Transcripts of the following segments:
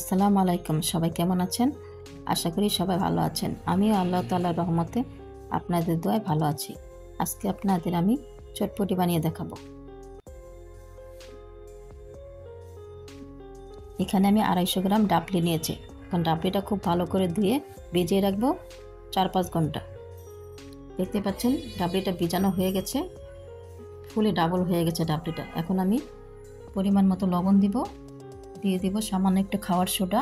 আসসালামু আলাইকুম। সবাই কেমন আছেন? আশা করি সবাই ভালো আছেন। আমিও আল্লাহ তাআলার রহমতে আপনাদের দোয়ায় ভালো আছি। আজকে আপনাদের আমি চটপটি বানিয়ে দেখাবো। এখানে আমি 250 গ্রাম ডাবলি নিয়েছি। এখন ডাবলিটা খুব ভালো করে ধুয়ে ভিজিয়ে রাখবো 4-5 ঘন্টা। দেখতে পাচ্ছেন ডাবলিটা ভিজানো হয়ে গেছে, ফুলে ডাবল হয়ে গেছে ডাবলিটা। এখন আমি পরিমাণ মতো লবণ দিয়ে দিব সামান্য একটু খাওয়ার সোডা,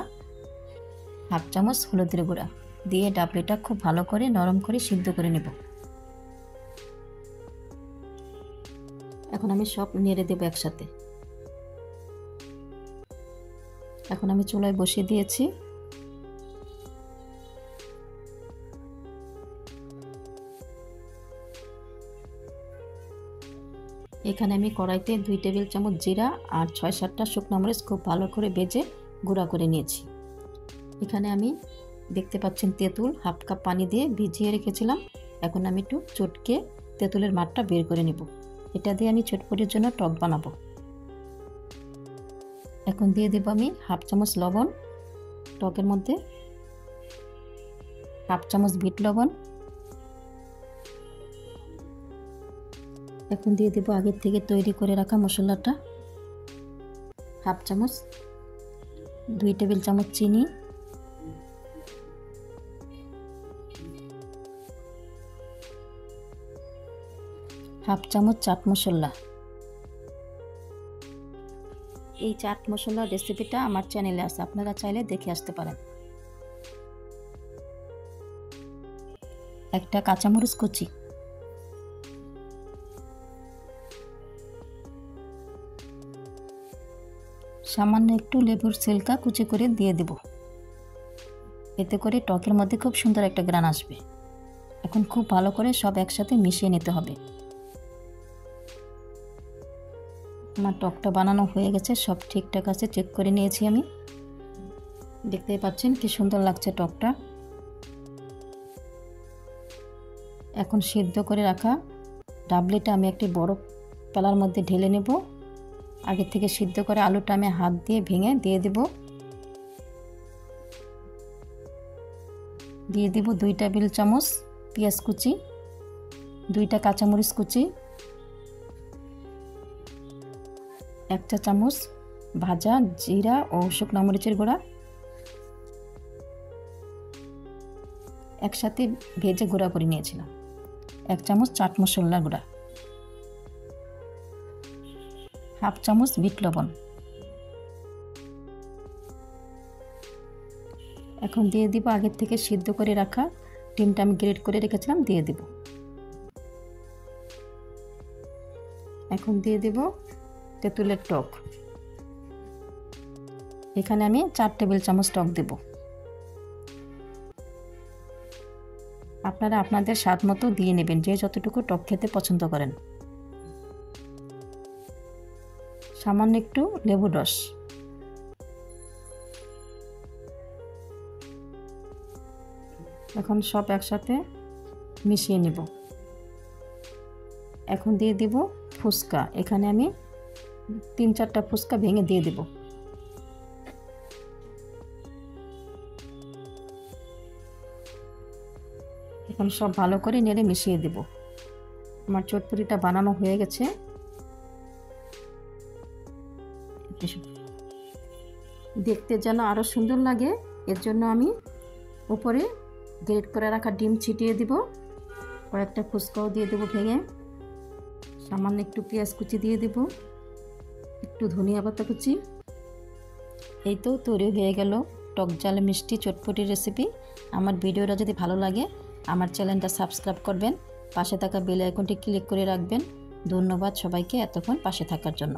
হাফ চামচ হলুদের গুঁড়া দিয়ে ডাবলিটা খুব ভালো করে নরম করে সিদ্ধ করে নেব। এখন আমি সব নেড়ে দেব একসাথে। এখন আমি চুলায় বসিয়ে দিয়েছি। এখানে আমি কড়াইতে 2 টেবিল চামচ জিরা আর 6-7টা শুকনো মরিচ খুব ভালো করে ভেজে গুঁড়া করে নিয়েছি। এখানে আমি দেখতে পাচ্ছেন তেঁতুল হাফ কাপ পানি দিয়ে ভিজিয়ে রেখেছিলাম। এখন আমি একটু চটকে তেঁতুলের মাঠটা বের করে নেব। এটা দিয়ে আমি চটপটির জন্য টক বানাবো। এখন দিয়ে দেব আমি হাফ চামচ লবণ টকের মধ্যে, হাফ চামচ বিট লবণ। এখন দিয়ে দেব আগের থেকে তৈরি করে রাখা মশলাটা, হাফ চামচ, 2 টেবিল চামচ চিনি, হাফ চামচ চাট মশলা। এই চাট মশলার রেসিপিটা আমার চ্যানেলে আছে, আপনারা চাইলে দেখে আসতে পারেন। একটা কাঁচামরিচ কুচি, সামান্য একটু লেবুর ছিলকা কুচি করে দিয়ে দেব। এতে করে টকের মধ্যে খুব সুন্দর একটা গ্রান আসবে। এখন খুব ভালো করে সব একসাথে মিশিয়ে নিতে হবে। আমার টকটা বানানো হয়ে গেছে, সব ঠিকঠাক আছে, চেক করে নিয়েছি আমি। দেখতেই পাচ্ছেন কি সুন্দর লাগছে টকটা। এখন সিদ্ধ করে রাখা ডাবলিটা আমি একটি বড় পেলার মধ্যে ঢেলে নেব। আগে থেকে সিদ্ধ করে আলুটা আমি হাত দিয়ে ভেঙে দিয়ে দেব 2 টেবিল চামচ পেঁয়াজ কুচি, 2টা কাঁচামরিচ কুচি, 1 চা চামচ ভাজা জিরা ও শুকনো মরিচের গুঁড়া একসাথে ভেজে গুঁড়া করে নিয়েছিলাম, 1 চামচ চাট মশলার গুঁড়া, হাফ চামচ বিট লবণ। এখন দিয়ে দিব আগের থেকে সিদ্ধ করে রাখা ডিমটা আমি গ্রেট করে রেখেছিলাম, দিয়ে দেব। এখন দিয়ে দেব তেঁতুলের টক। এখানে আমি 4 টেবিল চামচ টক দেব। আপনারা আপনাদের স্বাদ মতো দিয়ে নেবেন, যে যতটুকু টক খেতে পছন্দ করেন। সামান্য একটু লেবুর রস। এখন সব একসাথে মিশিয়ে নেব। এখন দিয়ে দিব ফুচকা। এখানে আমি 3-4টা ফুচকা ভেঙে দিয়ে দেব। এখন সব ভালো করে নেড়ে মিশিয়ে দেব। আমার চটপটিটা বানানো হয়ে গেছে। দেখতে যেন আরও সুন্দর লাগে, এর জন্য আমি উপরে গ্রেট করে রাখা ডিম ছিটিয়ে দিব, কয়েকটা ফুচকাও দিয়ে দেব ভেঙে, সামান্য একটু পেঁয়াজ কুচি দিয়ে দেব, একটু ধনিয়া পাতা কুচি। এই তো তৈরি হয়ে গেল টক ঝাল মিষ্টি চটপটির রেসিপি। আমার ভিডিওটা যদি ভালো লাগে আমার চ্যানেলটা সাবস্ক্রাইব করবেন, পাশে থাকা বেল আইকনটি ক্লিক করে রাখবেন। ধন্যবাদ সবাইকে এতক্ষণ পাশে থাকার জন্য।